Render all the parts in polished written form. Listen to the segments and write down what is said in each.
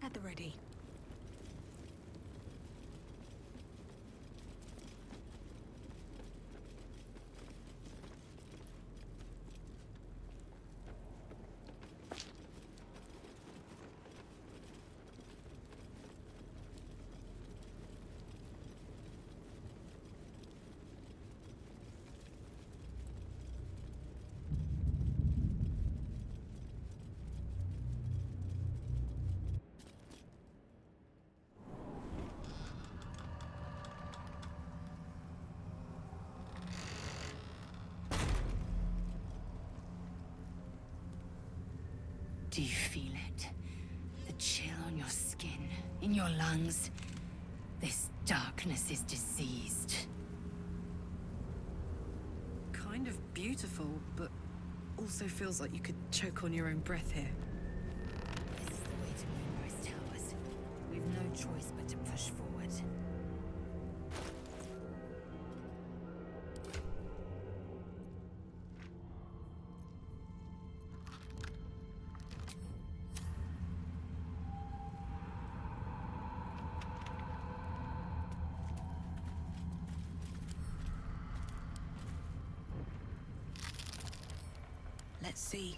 at the ready. Do you feel it? The chill on your skin, in your lungs? This darkness is diseased. Kind of beautiful, but also feels like you could choke on your own breath here. This is the way to Moonrise Towers. We've no choice but to push forward. Let's see.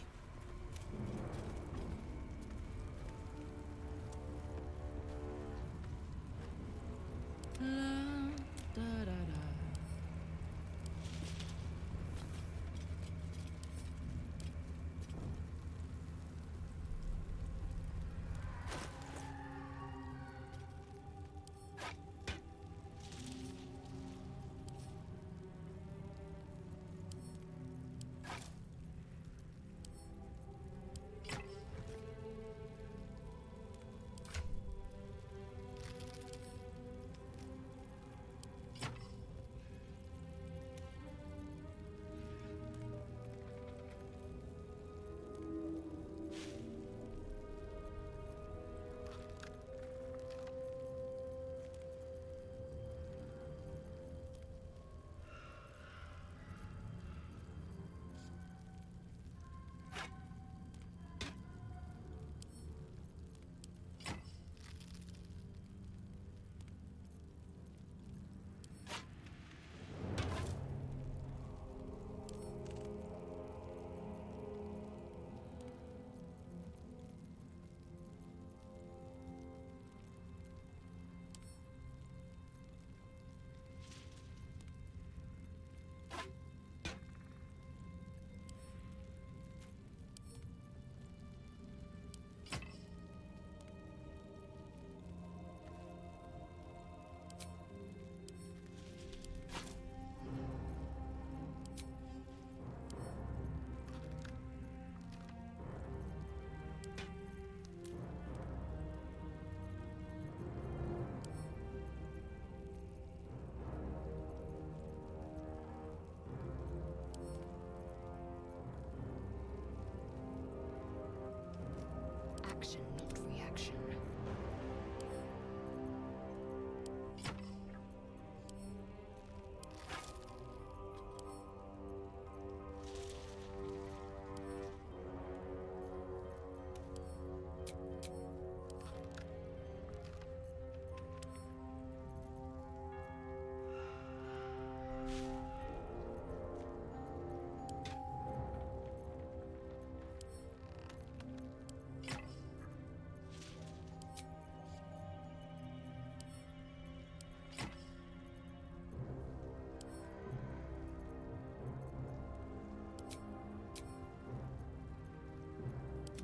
Action, not reaction.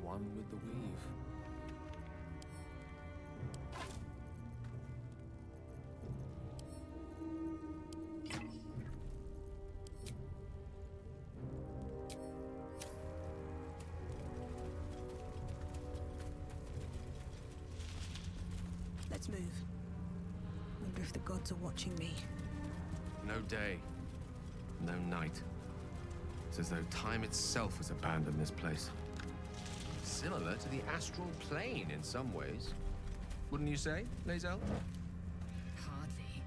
One with the weave. Let's move. Wonder if the gods are watching me. No day, no night. It's as though time itself has abandoned this place. Similar to the astral plane in some ways. Wouldn't you say, Lae'zel? Hardly.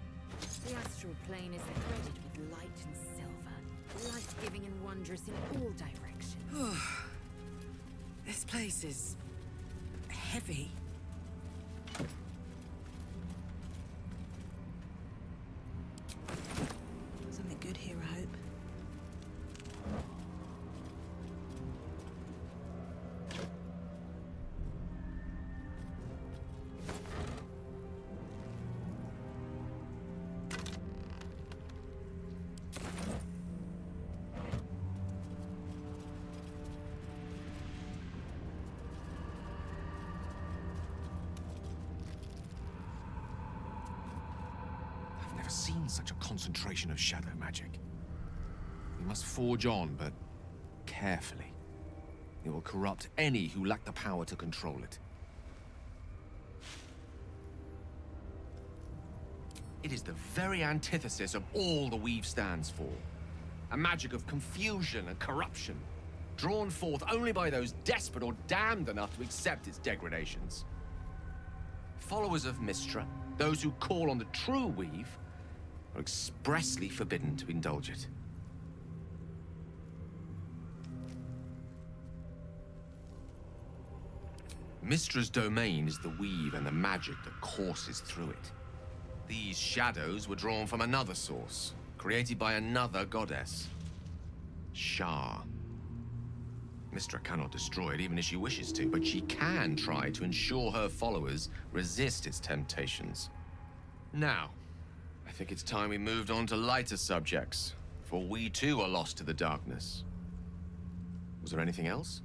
The astral plane is threaded with light and silver, life-giving and wondrous in all directions. This place is heavy. never seen such a concentration of shadow magic. We must forge on, but carefully. It will corrupt any who lack the power to control it. It is the very antithesis of all the Weave stands for. A magic of confusion and corruption, drawn forth only by those desperate or damned enough to accept its degradations. Followers of Mystra, those who call on the true Weave, are expressly forbidden to indulge it. Mystra's domain is the Weave and the magic that courses through it. These shadows were drawn from another source, created by another goddess, Shah. Mystra cannot destroy it even if she wishes to, but she can try to ensure her followers resist its temptations. Now, I think it's time we moved on to lighter subjects, for we too are lost to the darkness. Was there anything else?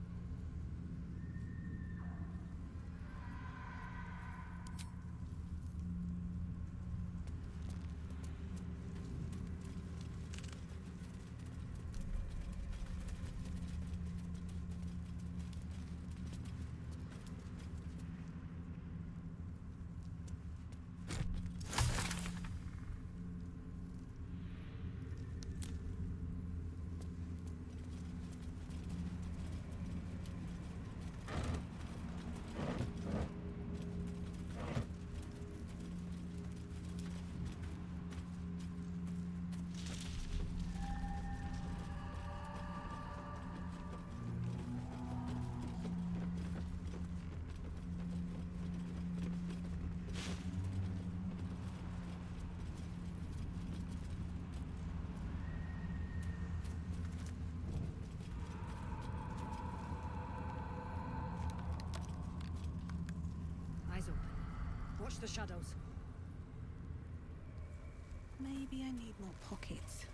Eyes open. Watch the shadows. Maybe I need more pockets.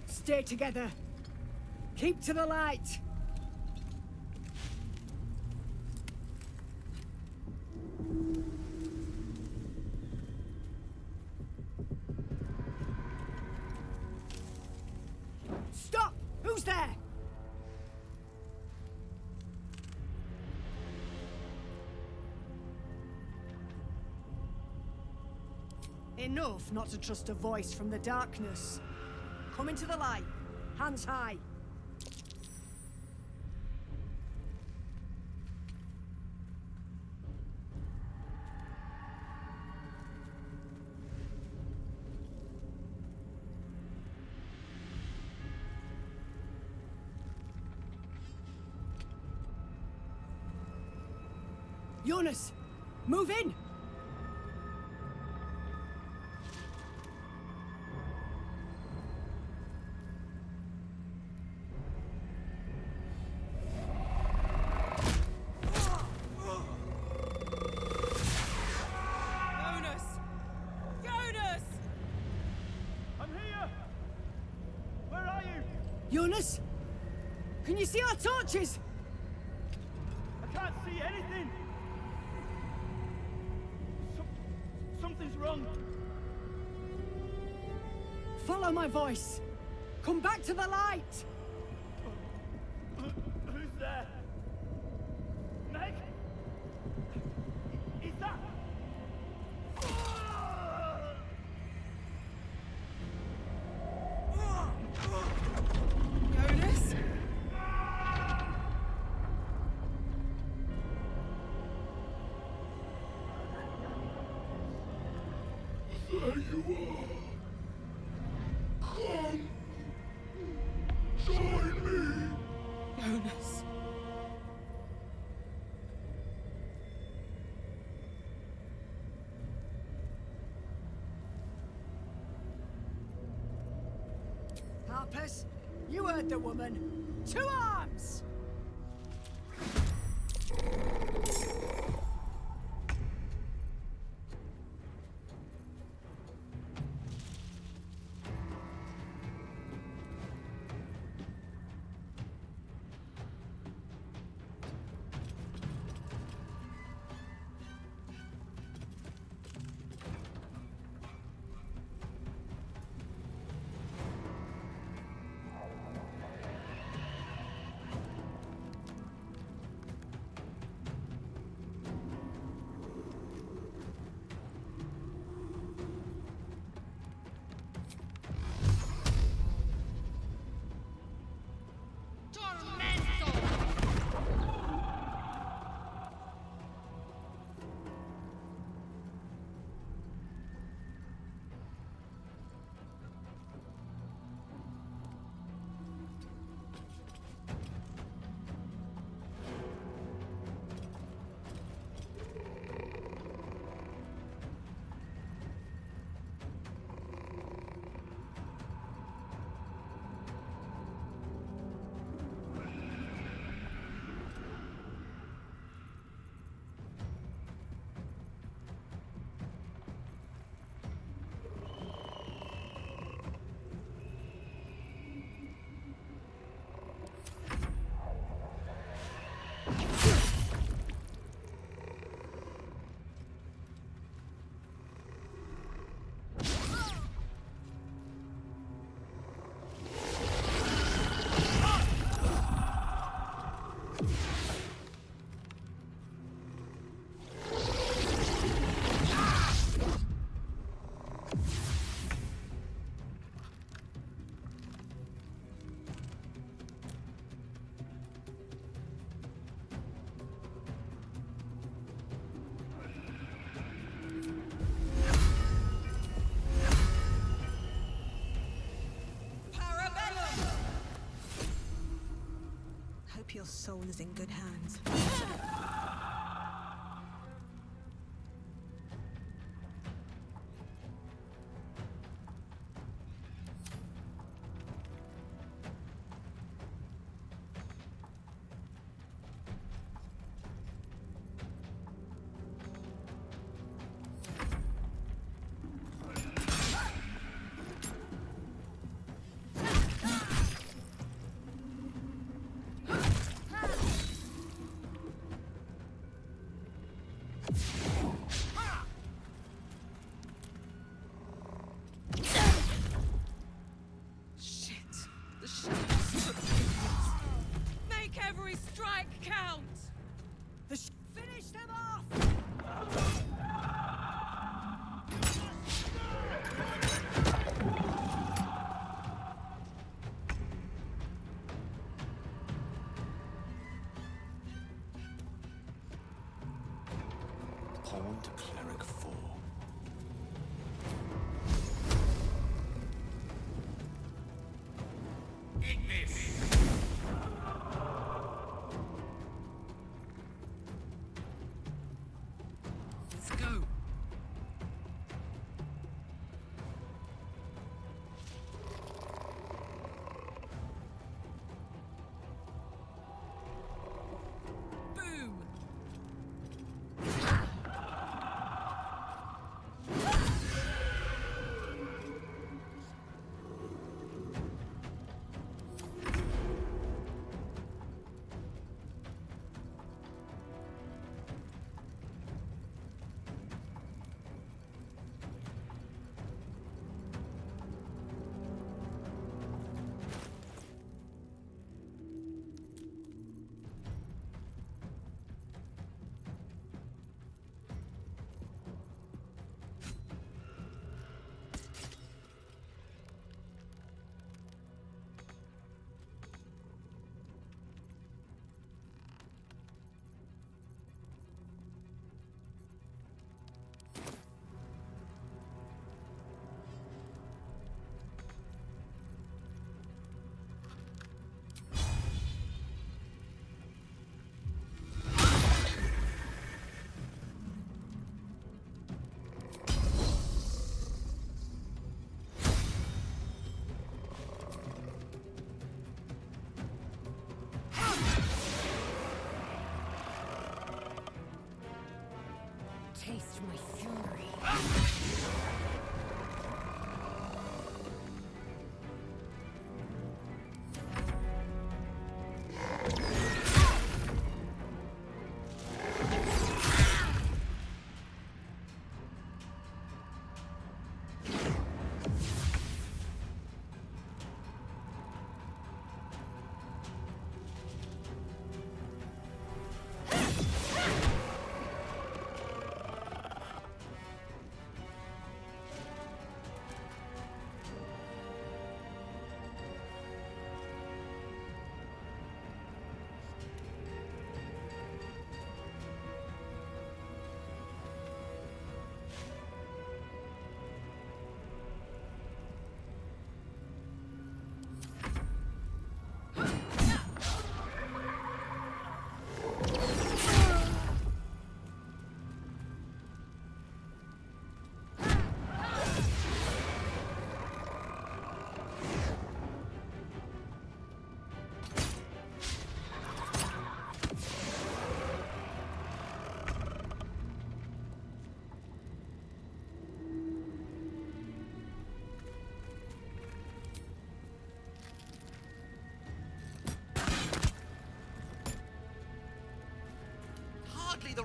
Stay together. Keep to the light. Stop! Who's there? Enough not to trust a voice from the darkness. Come into the light. Hands high. Jonas, move in! Jonas? Can you see our torches? I can't see anything! Something's wrong. Follow my voice. Come back to the light. Who's there? Meg? Is that... Jonas? There you are. Come. Join me. Jonas. helpers! You heard the woman! To arms! Hope your soul is in good hands.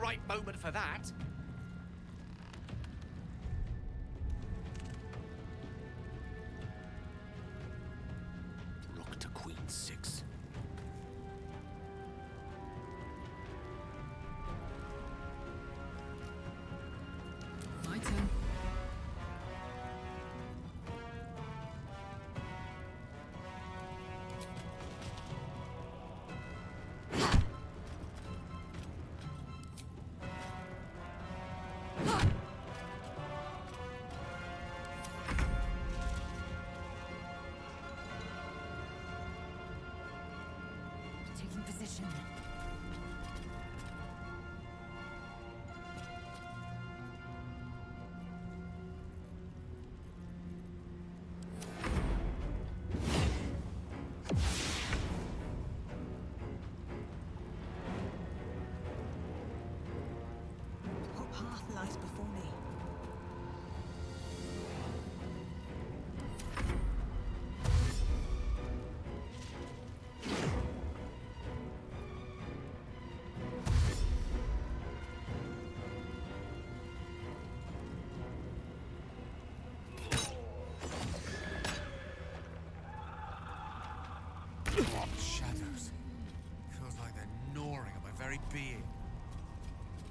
right moment for that. Rook to queen 6. My turn. Taking position. What path lies before me? Shadows. Feels like they're gnawing at my very being.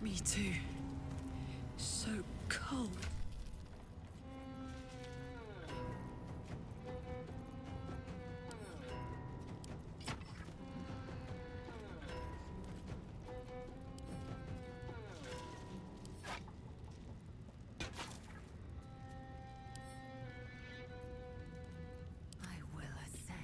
Me too. So cold. I will ascend.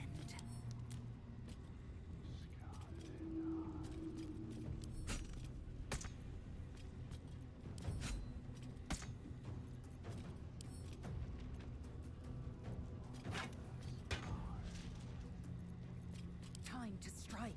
Time to strike.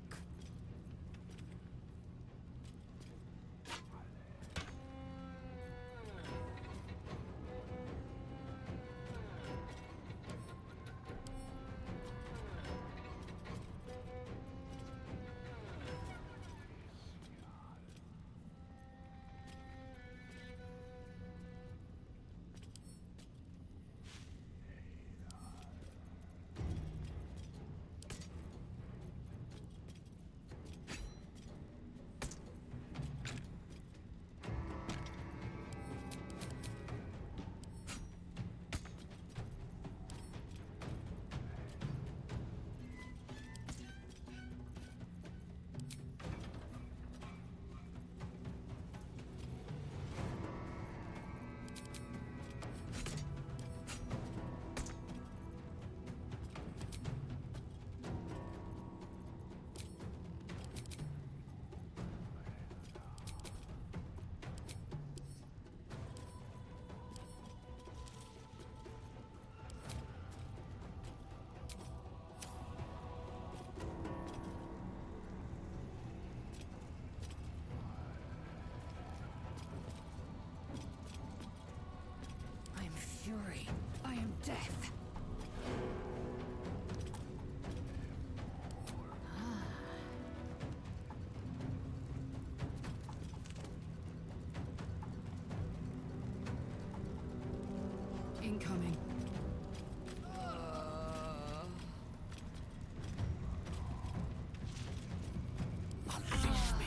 I am fury. I am death. Incoming. Unleash me.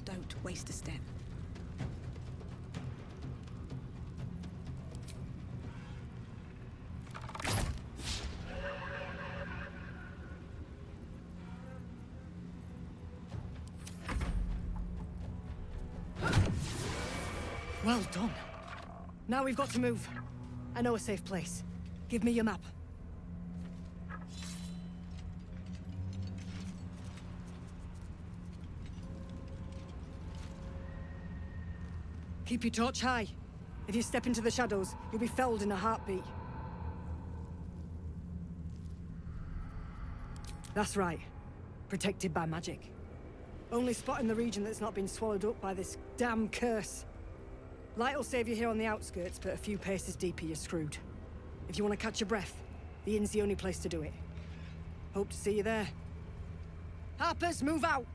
Don't waste a step. Well done. Now we've got to move. I know a safe place. Give me your map. Keep your torch high. If you step into the shadows, you'll be felled in a heartbeat. That's right. Protected by magic. Only spot in the region that's not been swallowed up by this damn curse. Light will save you here on the outskirts, but a few paces deeper you're screwed. If you want to catch your breath, the inn's the only place to do it. Hope to see you there. Harpers, move out!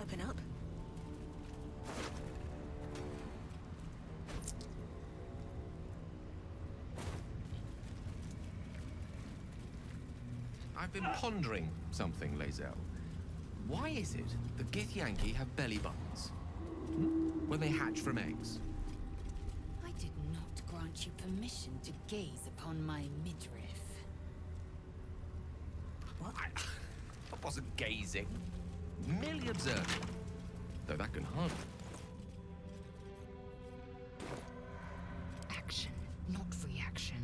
Open up. I've been pondering something, Lae'zel. Why is it the Githyanki have belly buttons? When they hatch from eggs? I did not grant you permission to gaze upon my midriff. What? I wasn't gazing. Merely observing. Though that can hardly. Action, not reaction.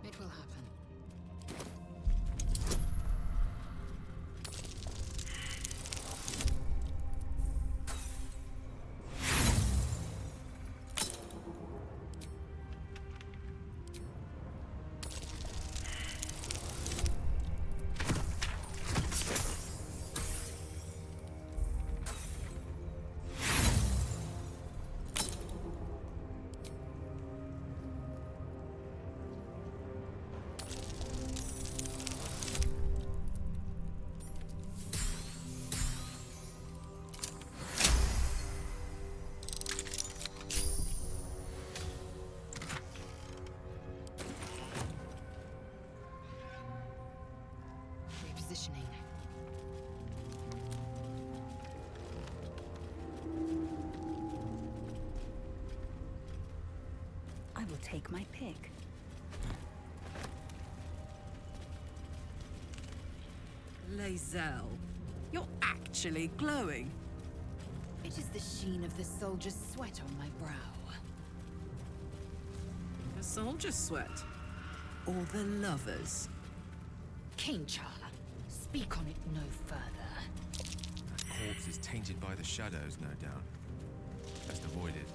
It will happen. Repositioning. I will take my pick. Lae'zel, you're actually glowing. It is the sheen of the soldier's sweat on my brow. The soldier's sweat? Or the lovers? Cainchar, speak on it no further. That corpse is tainted by the shadows, no doubt. Best avoid it.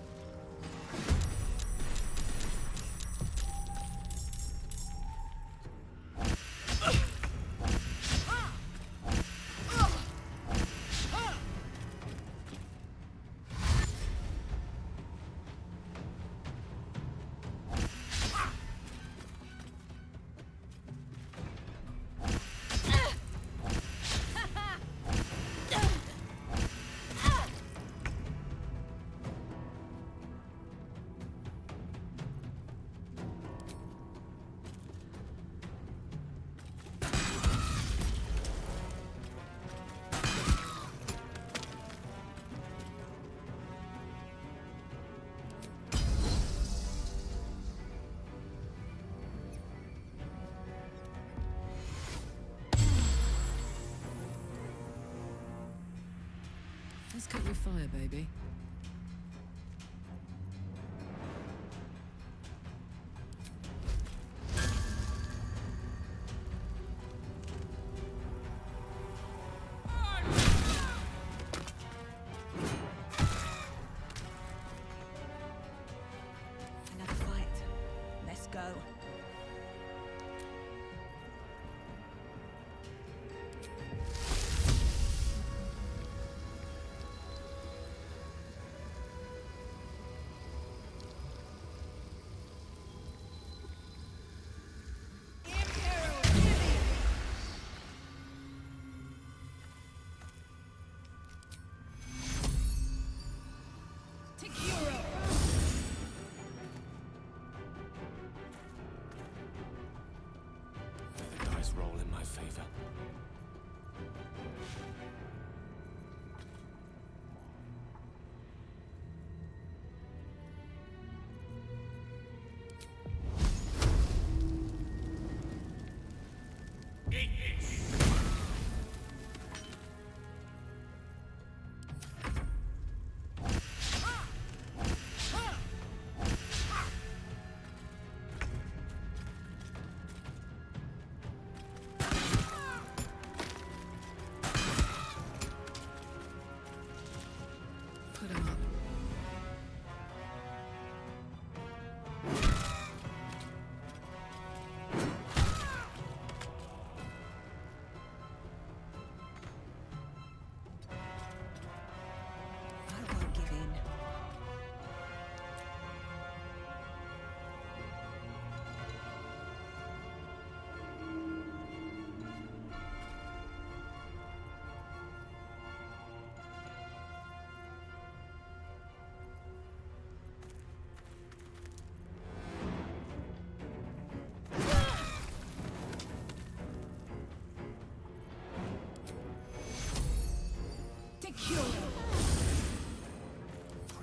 Let's cut your fire, baby.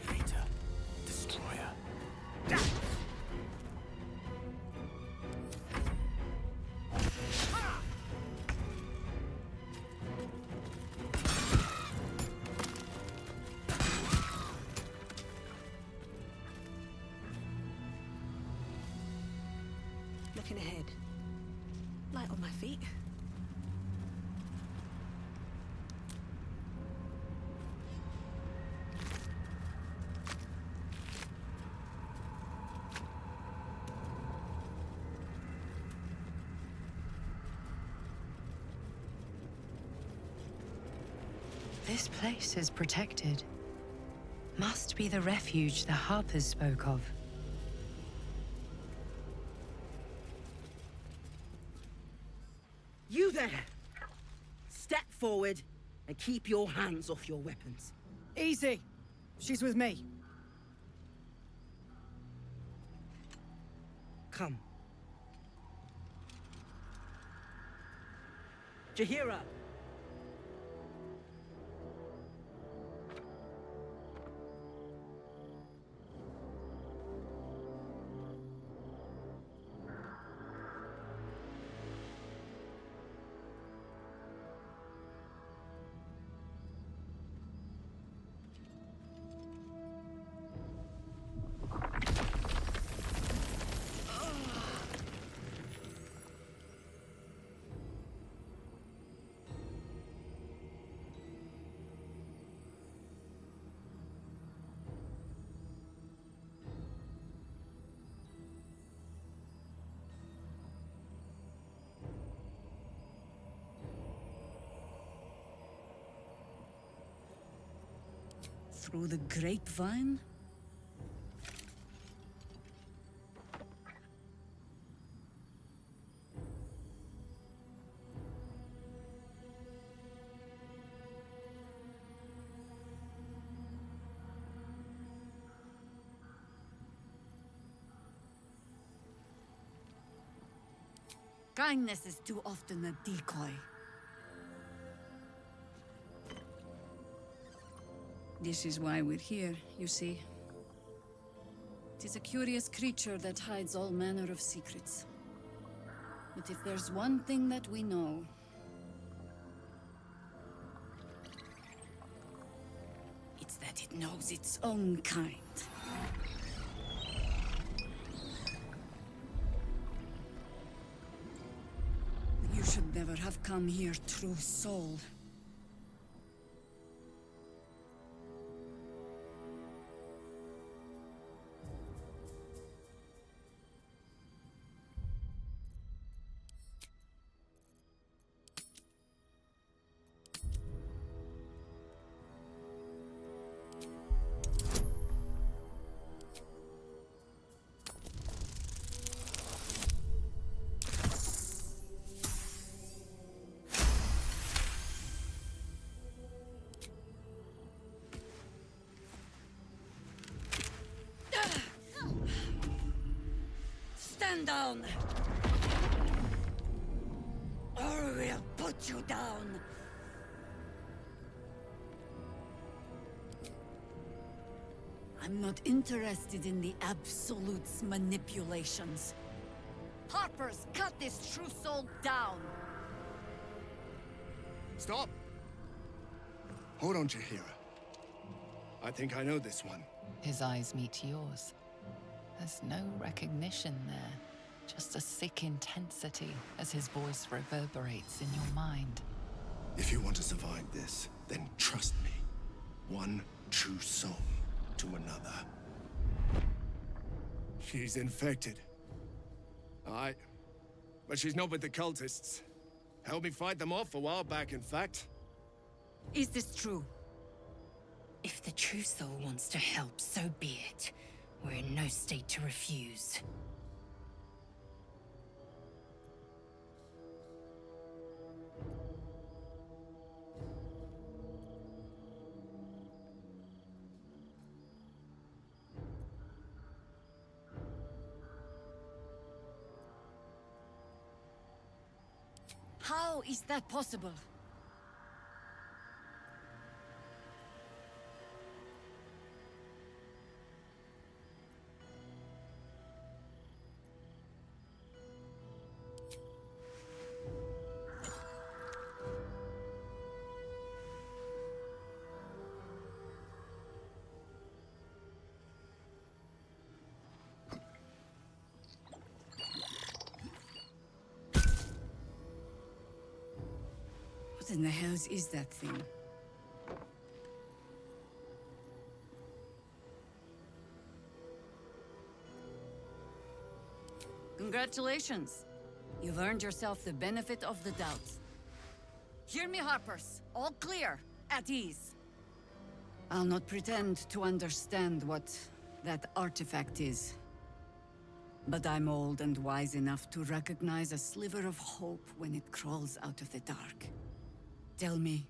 Creator, destroyer. Looking ahead. Light on my feet. This place is protected. Must be the refuge the Harpers spoke of. You there! Step forward and keep your hands off your weapons. Easy. She's with me. Come. Jahira! Through the grapevine? Kindness is too often a decoy. This is why we're here, you see. It is a curious creature that hides all manner of secrets. But if there's one thing that we know... it's that it knows its own kind. You should never have come here, true soul. Stand down! Or we'll put you down! I'm not interested in the Absolute's manipulations. Harpers, cut this true soul down! Stop! Hold on, Jahira. I think I know this one. His eyes meet yours. There's no recognition there, just a sick intensity as his voice reverberates in your mind. If you want to survive this, then trust me. One true soul to another. She's infected. Aye. But she's not with the cultists. Helped me fight them off a while back, in fact. Is this true? If the true soul wants to help, so be it. We're in no state to refuse. How is that possible? What in the hells is that thing? Congratulations! You've earned yourself the benefit of the doubt. Hear me, Harpers. All clear. At ease. I'll not pretend to understand what that artifact is. But I'm old and wise enough to recognize a sliver of hope when it crawls out of the dark. Tell me,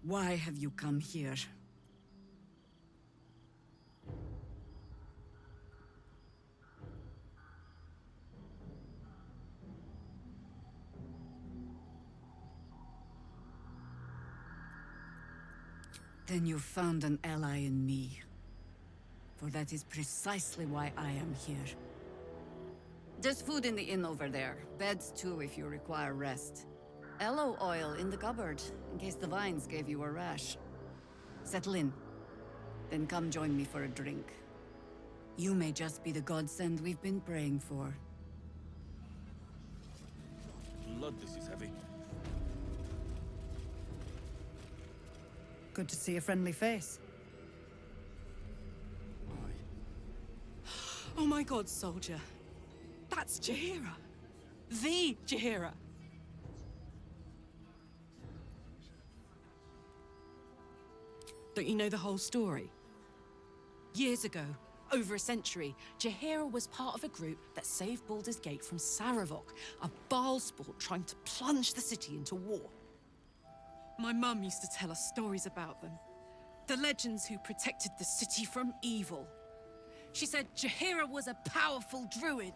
why have you come here? Then you've found an ally in me. For that is precisely why I am here. There's food in the inn over there. Beds too if you require rest. Aloe oil in the cupboard, in case the vines gave you a rash. Settle in. Then come join me for a drink. You may just be the godsend we've been praying for. Blood, this is heavy. Good to see a friendly face. Oh my god, soldier. That's Jaheira. The Jaheira. Don't you know the whole story? Years ago, over a century, Jaheira was part of a group that saved Baldur's Gate from Saravok, a Baal sport trying to plunge the city into war. My mum used to tell us stories about them. The legends who protected the city from evil. She said Jaheira was a powerful druid.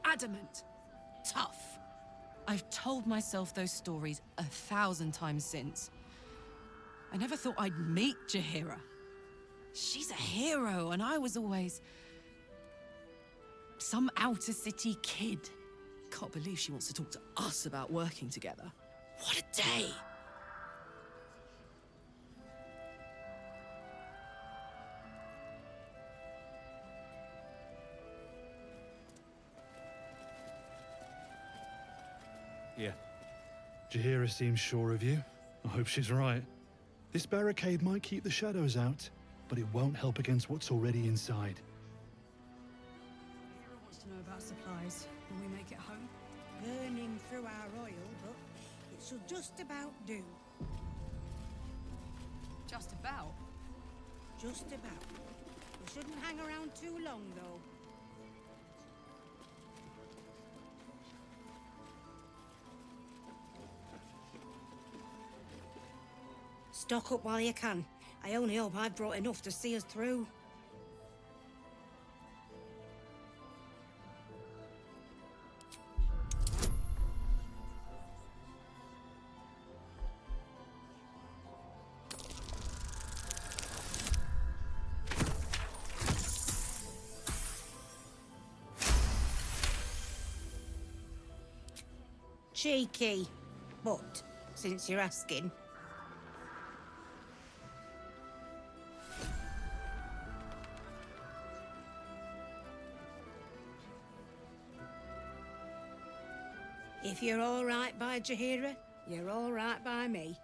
Adamant. Tough. I've told myself those stories 1,000 times since. I never thought I'd meet Jaheira. She's a hero, and I was always... some outer city kid. Can't believe she wants to talk to us about working together. What a day! Yeah. Jaheira seems sure of you. I hope she's right. This barricade might keep the shadows out, but it won't help against what's already inside. Jaheira wants to know about supplies. Will we make it home? Burning through our oil, but it shall just about do. Just about. Just about. We shouldn't hang around too long, though. Stock up while you can. I only hope I've brought enough to see us through. Cheeky. But, since you're asking... If you're all right by Jaheira, you're all right by me.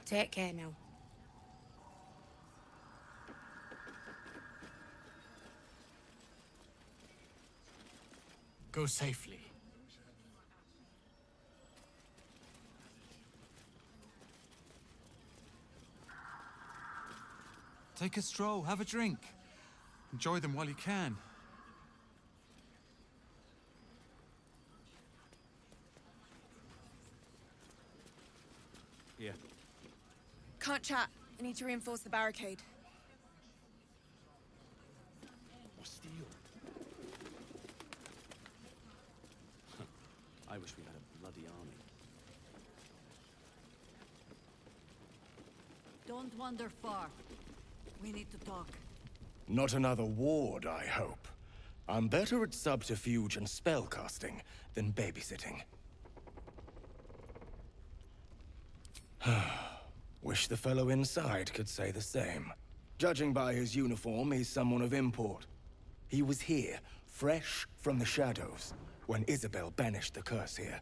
Take care now. Go safely. Take a stroll, have a drink. Enjoy them while you can. Yeah. Can't chat. I need to reinforce the barricade. Or steal. I wish we had a bloody army. Don't wander far. We need to talk. Not another ward, I hope. I'm better at subterfuge and spellcasting than babysitting. Wish the fellow inside could say the same. Judging by his uniform, he's someone of import. He was here, fresh from the shadows, when Isabel banished the curse here.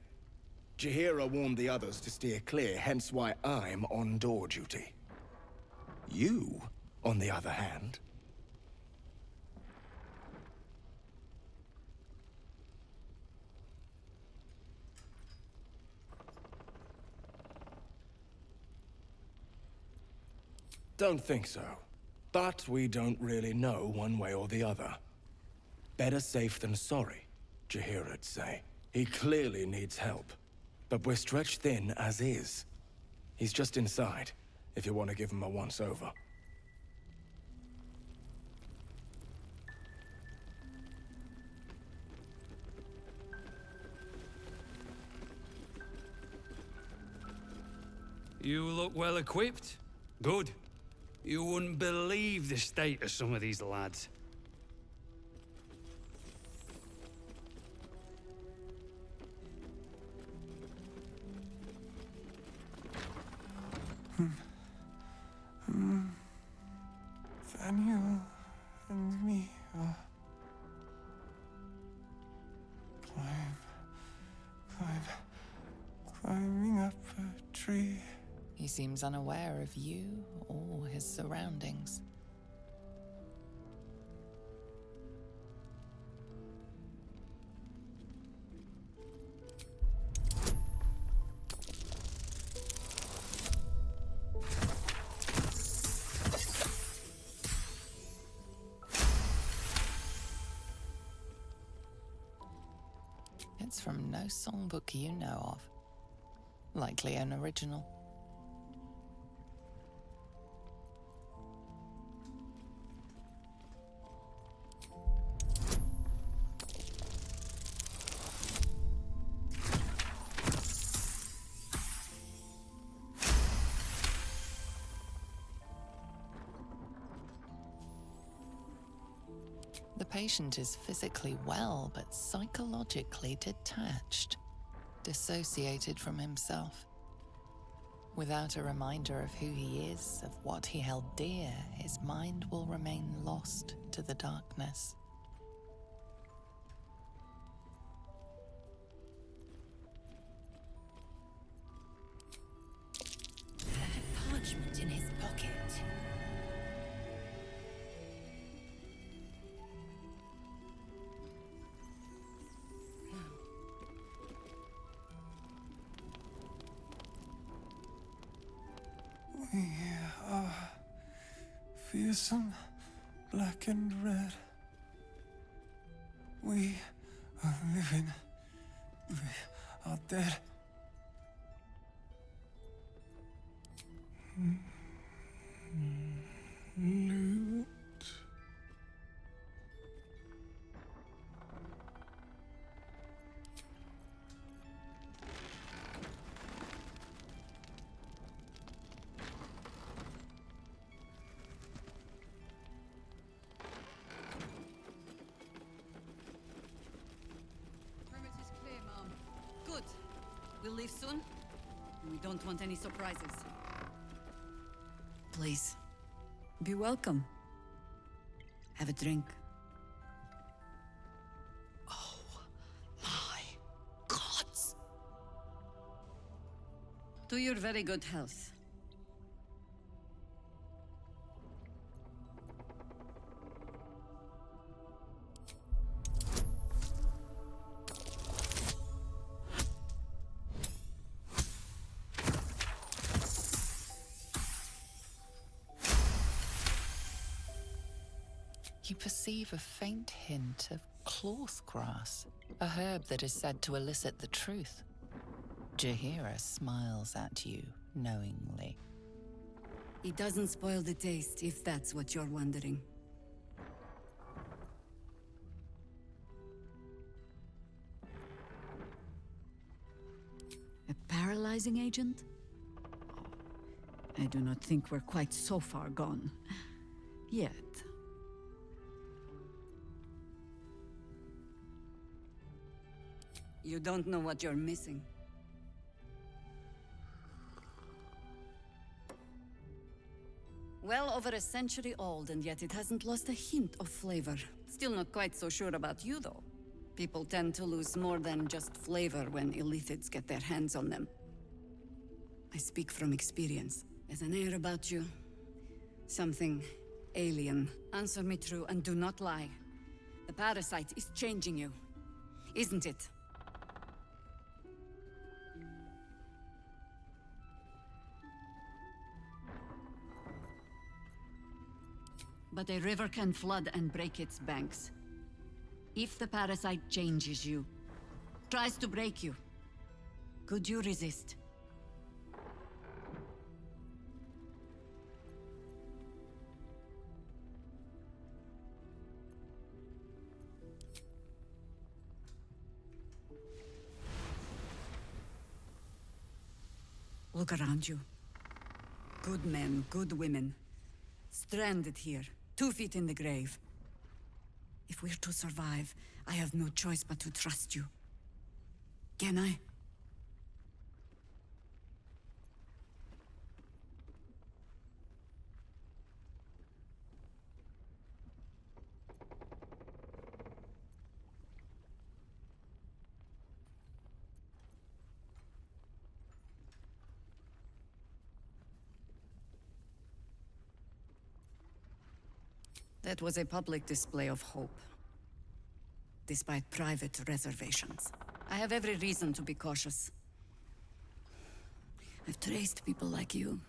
Jaheira warned the others to steer clear, hence why I'm on door duty. You, on the other hand... Don't think so. But we don't really know one way or the other. Better safe than sorry, Jaheira'd say. He clearly needs help. But we're stretched thin as is. He's just inside, if you want to give him a once-over. You look well equipped. Good. You wouldn't believe the state of some of these lads. Daniel and me are... climbing up a tree. He seems unaware of you or his surroundings. It's from no songbook you know of. Likely an original. The patient is physically well, but psychologically detached, dissociated from himself. Without a reminder of who he is, of what he held dear, his mind will remain lost to the darkness. Parchment in his pocket. We are fearsome, black and red. We are living. We are dead. Loot. Perimeter's clear, Mom. Good. We'll leave soon. We don't want any surprises. Please, be welcome. Have a drink. Oh, my gods! To your very good health. You perceive a faint hint of cloth grass, a herb that is said to elicit the truth. Jaheira smiles at you knowingly. It doesn't spoil the taste, if that's what you're wondering. A paralyzing agent? I do not think we're quite so far gone. Yet. You don't know what you're missing. Well over a century old, and yet it hasn't lost a hint of flavor. Still not quite so sure about you, though. People tend to lose more than just flavor when illithids get their hands on them. I speak from experience. There's an air about you. Something alien. Answer me true and do not lie. The parasite is changing you, isn't it? But a river can flood and break its banks. If the parasite changes you, tries to break you, could you resist? Look around you. Good men, good women. Stranded here, 2 feet in the grave. If we're to survive, I have no choice but to trust you. Can I? That was a public display of hope, despite private reservations. I have every reason to be cautious. I've traced people like you.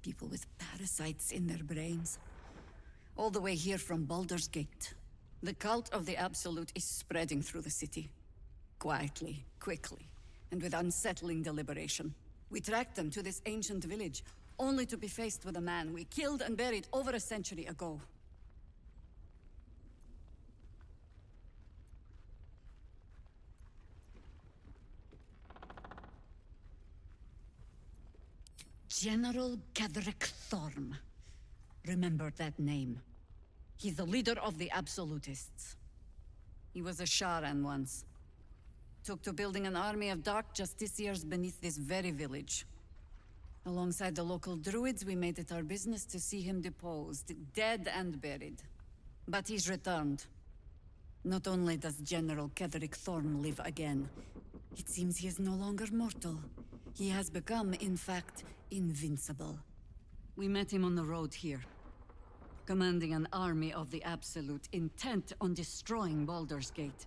People with parasites in their brains. All the way here from Baldur's Gate. The cult of the Absolute is spreading through the city. Quietly, quickly, and with unsettling deliberation. We tracked them to this ancient village, only to be faced with a man we killed and buried over a century ago. General Ketheric Thorm. Remember that name. He's the leader of the Absolutists. He was a Sharan once. Took to building an army of dark justiciars beneath this very village. Alongside the local druids, we made it our business to see him deposed, dead and buried. But he's returned. Not only does General Ketheric Thorm live again, it seems he is no longer mortal. He has become, in fact, invincible. We met him on the road here, commanding an army of the Absolute, intent on destroying Baldur's Gate.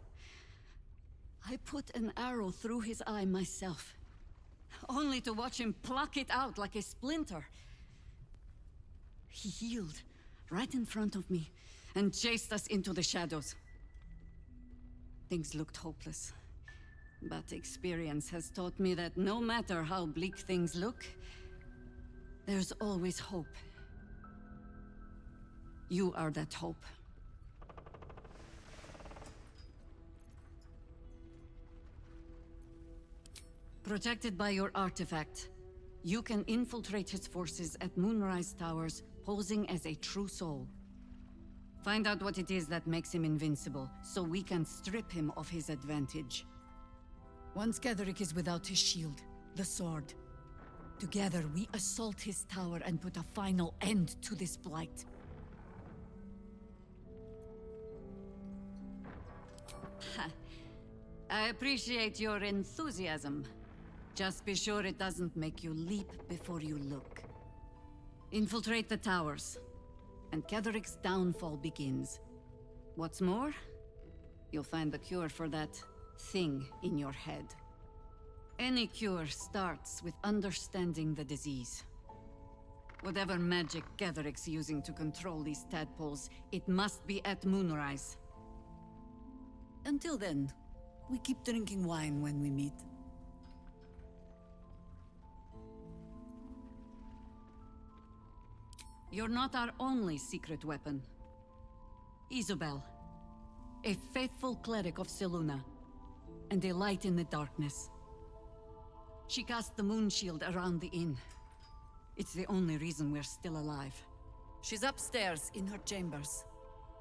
I put an arrow through his eye myself, only to watch him pluck it out like a splinter. He healed right in front of me and chased us into the shadows. Things looked hopeless, but experience has taught me that no matter how bleak things look, there's always hope. You are that hope. Protected by your artifact, you can infiltrate his forces at Moonrise Towers, posing as a true soul. Find out what it is that makes him invincible, so we can strip him of his advantage. Once Ketheric is without his shield, the sword, together we assault his tower and put a final end to this blight. I appreciate your enthusiasm. Just be sure it doesn't make you leap before you look. Infiltrate the towers, and Ketheric's downfall begins. What's more, you'll find the cure for that thing in your head. Any cure starts with understanding the disease. Whatever magic Gatheric's using to control these tadpoles, it must be at moonrise. Until then, we keep drinking wine when we meet. You're not our only secret weapon. Isabel, a faithful cleric of Selûne, and a light in the darkness. She cast the moon shield around the inn. It's the only reason we're still alive. She's upstairs in her chambers.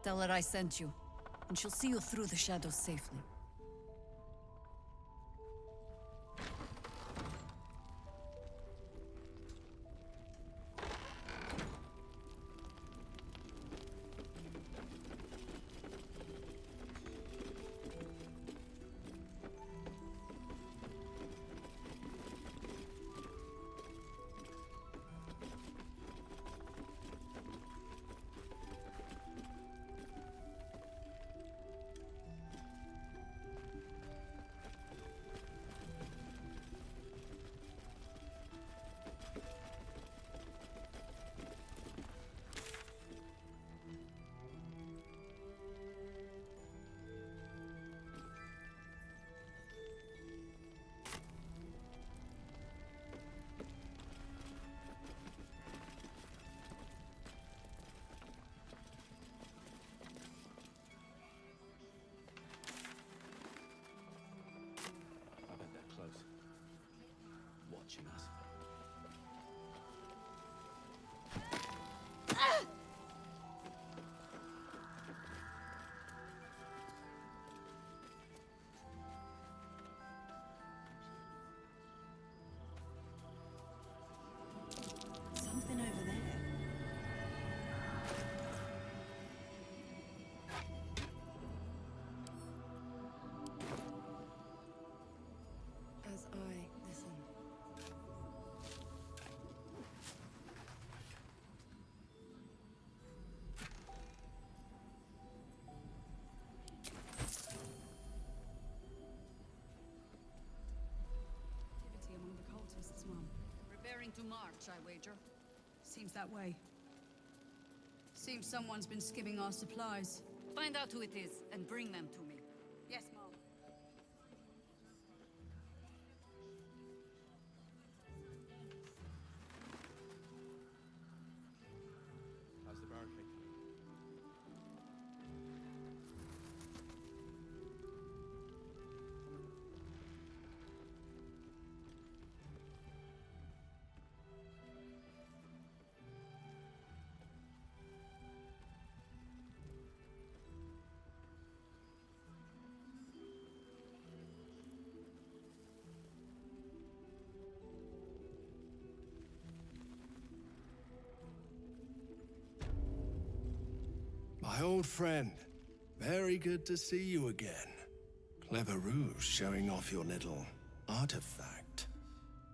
Tell her I sent you, and she'll see you through the shadows safely. I bet they're close. Watching us. Something over there. As I listen. Activity among the cultists, Mum. Preparing to march, I wager. Seems that way. Seems someone's been skimming our supplies. Find out who it is and bring them to me. Yes, Mom. How's the barricade? My old friend. Very good to see you again. Clever ruse showing off your little artifact.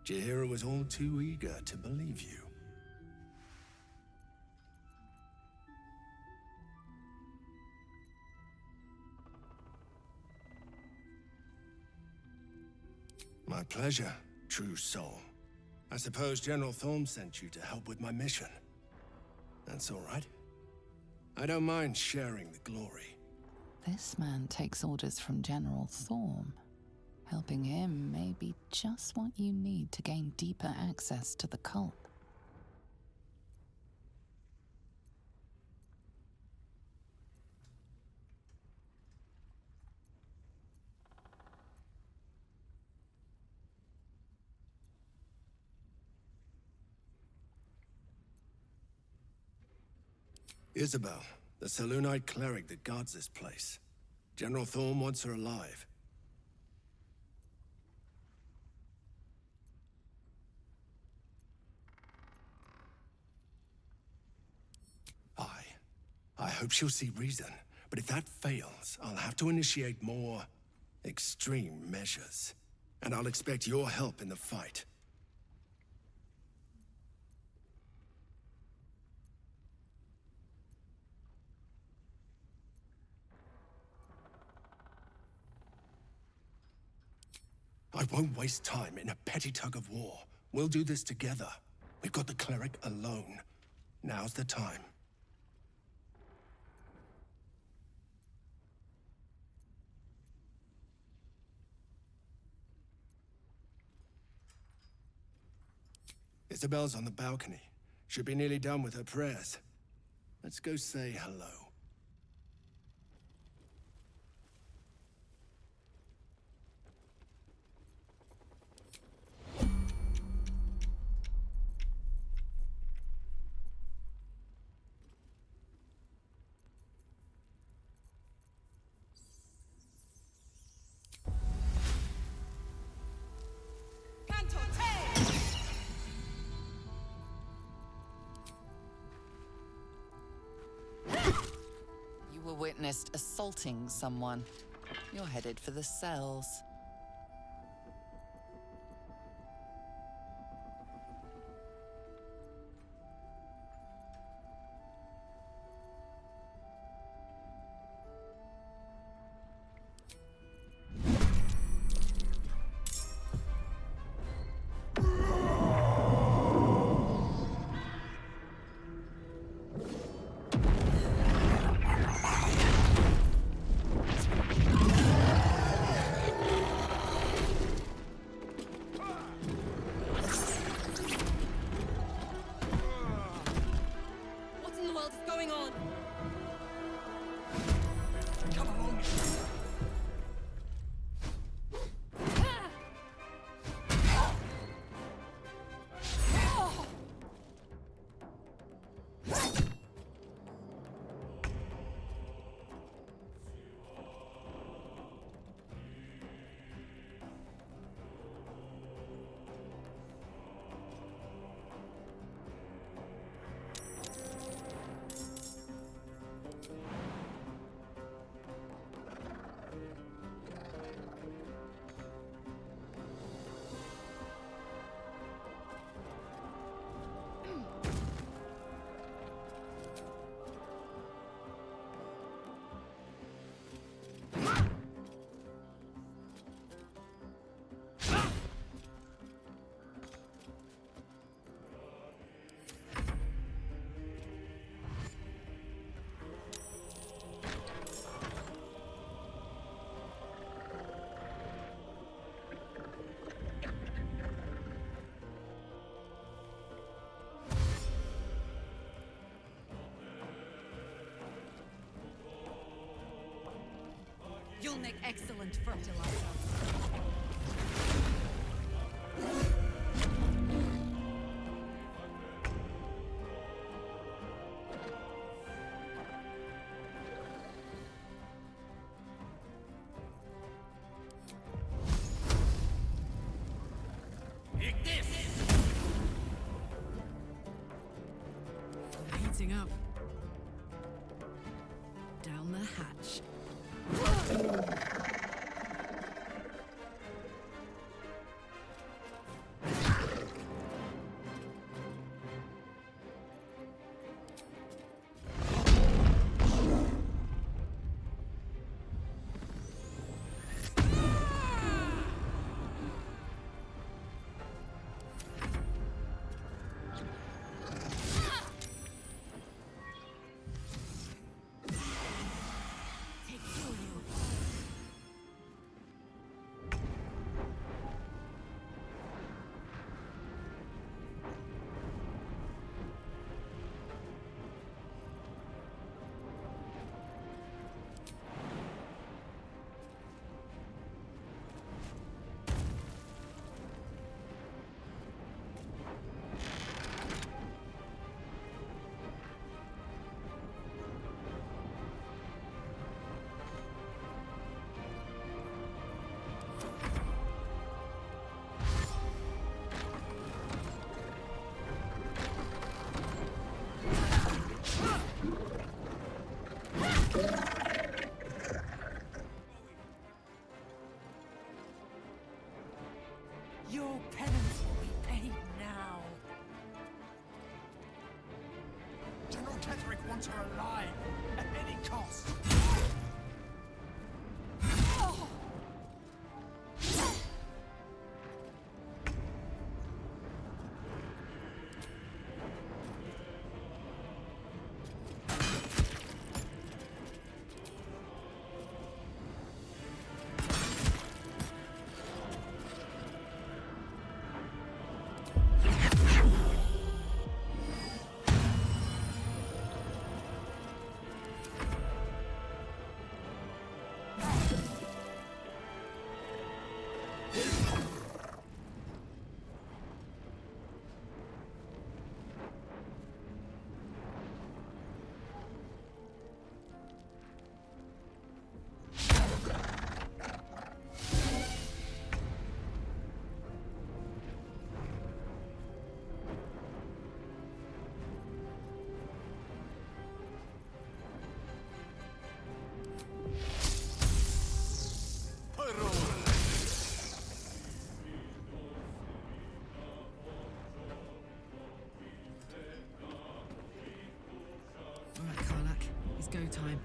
Jaheira was all too eager to believe you. My pleasure, true soul. I suppose General Thorm sent you to help with my mission. That's all right. I don't mind sharing the glory. This man takes orders from General Thorm. Helping him may be just what you need to gain deeper access to the cult. Isabel, the Selûnite cleric that guards this place. General Thorm wants her alive. I hope she'll see reason, but if that fails, I'll have to initiate more extreme measures. And I'll expect your help in the fight. I won't waste time in a petty tug of war. We'll do this together. We've got the cleric alone. Now's the time. Isabel's on the balcony. Should be nearly done with her prayers. Let's go say hello. You were witnessed assaulting someone. You're headed for the cells. You'll make excellent fertilizer. Heating up. Down the hatch. Your penance will be paid now. General Ketherick wants her alive, at any cost. time.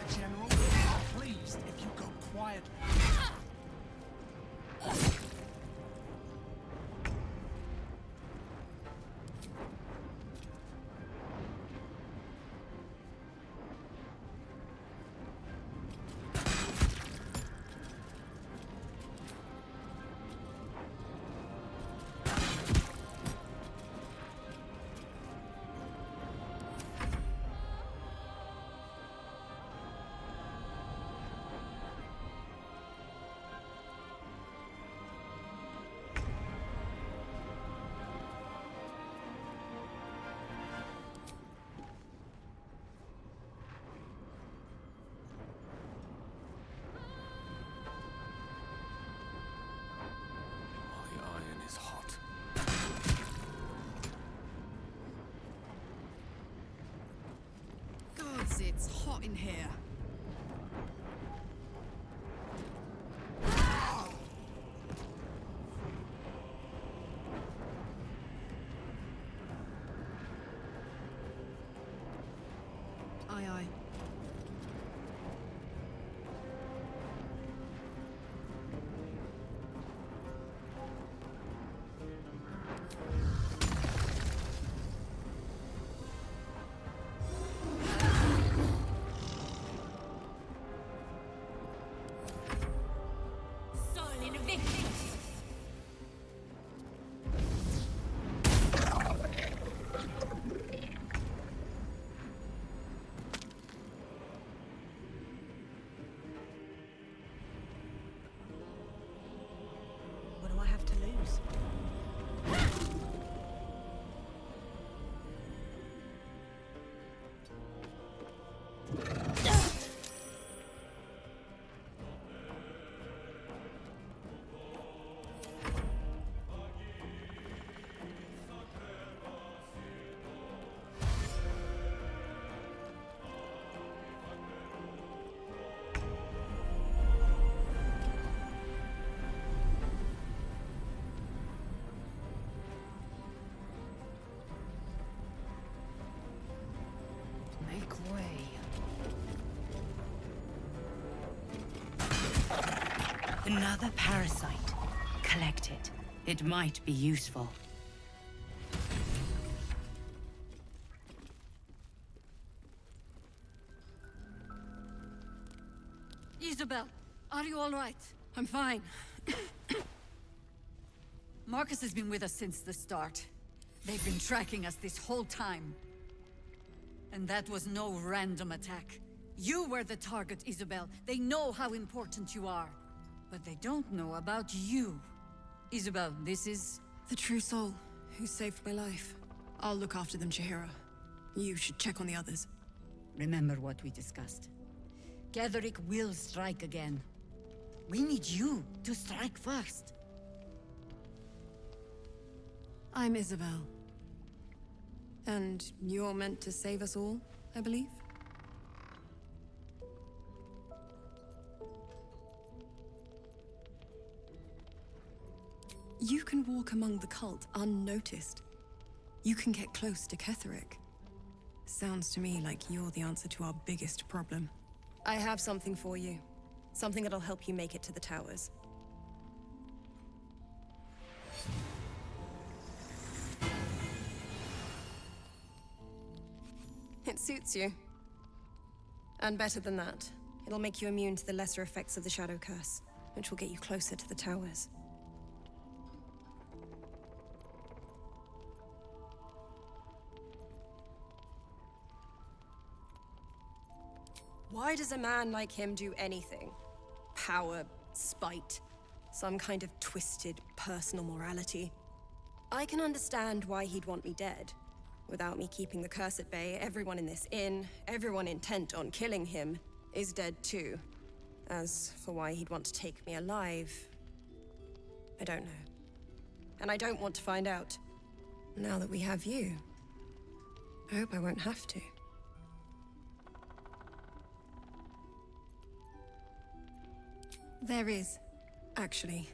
General, I'm pleased if you go quietly. My iron is hot. Gods, it's hot in here. Aye, aye. What do I have to lose? Make way. Another parasite. Collect it. It might be useful. Isabel, are you all right? I'm fine. Marcus has been with us since the start. They've been tracking us this whole time. And that was no random attack. You were the target, Isabel. They know how important you are. But they don't know about you. Isabel, this is... The true soul, who saved my life. I'll look after them, Chihira. You should check on the others. Remember what we discussed. Ketheric will strike again. We need you to strike first. I'm Isabel. And you're meant to save us all, I believe? You can walk among the cult unnoticed. You can get close to Ketheric. Sounds to me like you're the answer to our biggest problem. I have something for you. Something that'll help you make it to the towers. It suits you. And better than that, it'll make you immune to the lesser effects of the Shadow Curse, which will get you closer to the towers. Why does a man like him do anything? Power, spite, some kind of twisted personal morality. I can understand why he'd want me dead. Without me keeping the curse at bay, everyone in this inn, everyone intent on killing him, is dead too. As for why he'd want to take me alive, I don't know. And I don't want to find out. Now that we have you, I hope I won't have to. There is, actually.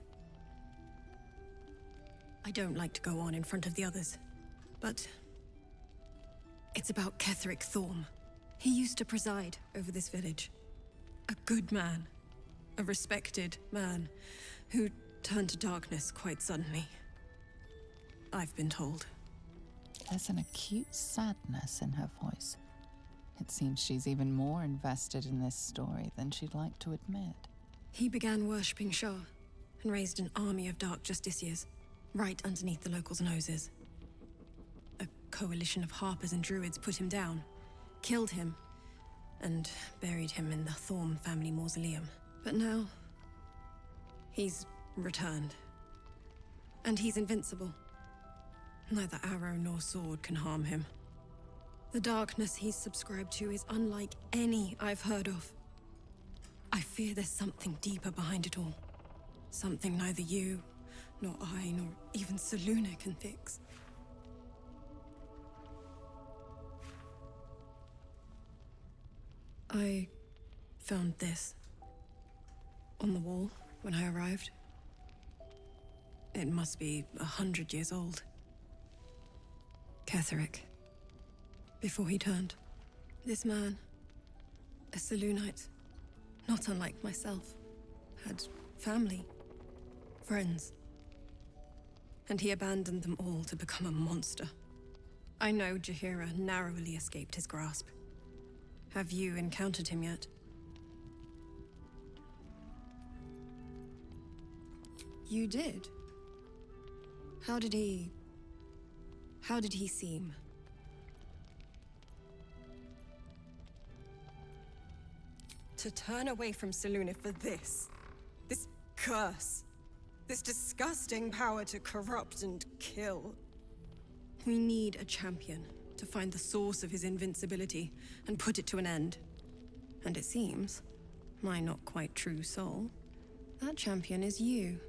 I don't like to go on in front of the others, but it's about Ketheric Thorm. He used to preside over this village. A good man, a respected man, who turned to darkness quite suddenly. I've been told. There's an acute sadness in her voice. It seems she's even more invested in this story than she'd like to admit. He began worshipping Shah and raised an army of dark justiciars, right underneath the locals' noses. A coalition of harpers and druids put him down, killed him, and buried him in the Thorm family mausoleum. But now, he's returned. And he's invincible. Neither arrow nor sword can harm him. The darkness he's subscribed to is unlike any I've heard of. I fear there's something deeper behind it all. Something neither you, nor I, nor even Selûne can fix. I found this on the wall when I arrived. It must be 100 years old. Ketheric. Before he turned. This man, a Selûnite, not unlike myself, had family, friends. And he abandoned them all to become a monster. I know Jaheira narrowly escaped his grasp. Have you encountered him yet? You did? How did he seem? To turn away from Selûne for this curse, this disgusting power to corrupt and kill. We need a champion to find the source of his invincibility and put it to an end. And it seems, my not quite true soul, that champion is you.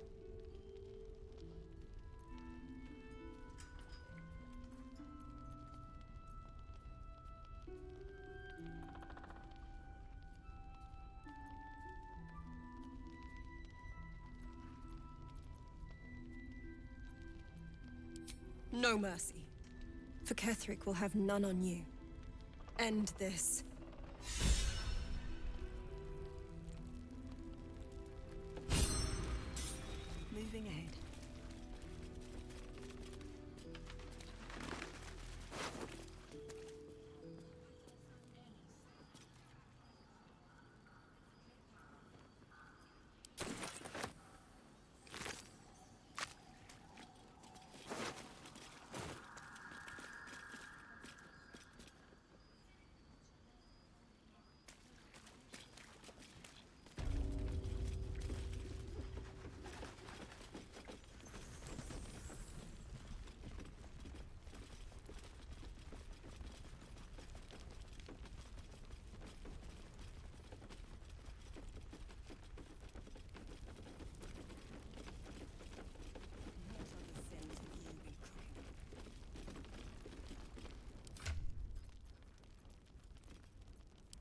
No mercy. For Ketheric will have none on you. End this. Moving ahead.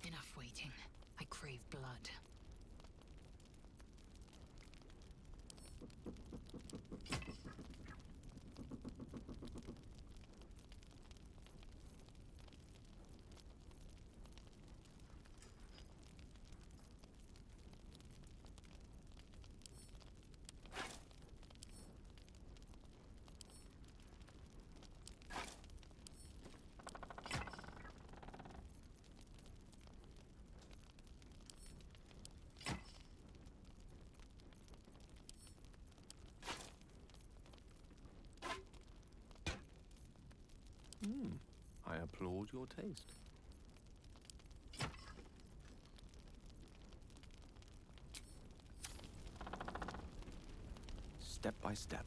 Enough waiting. I crave blood. I applaud your taste. step by step.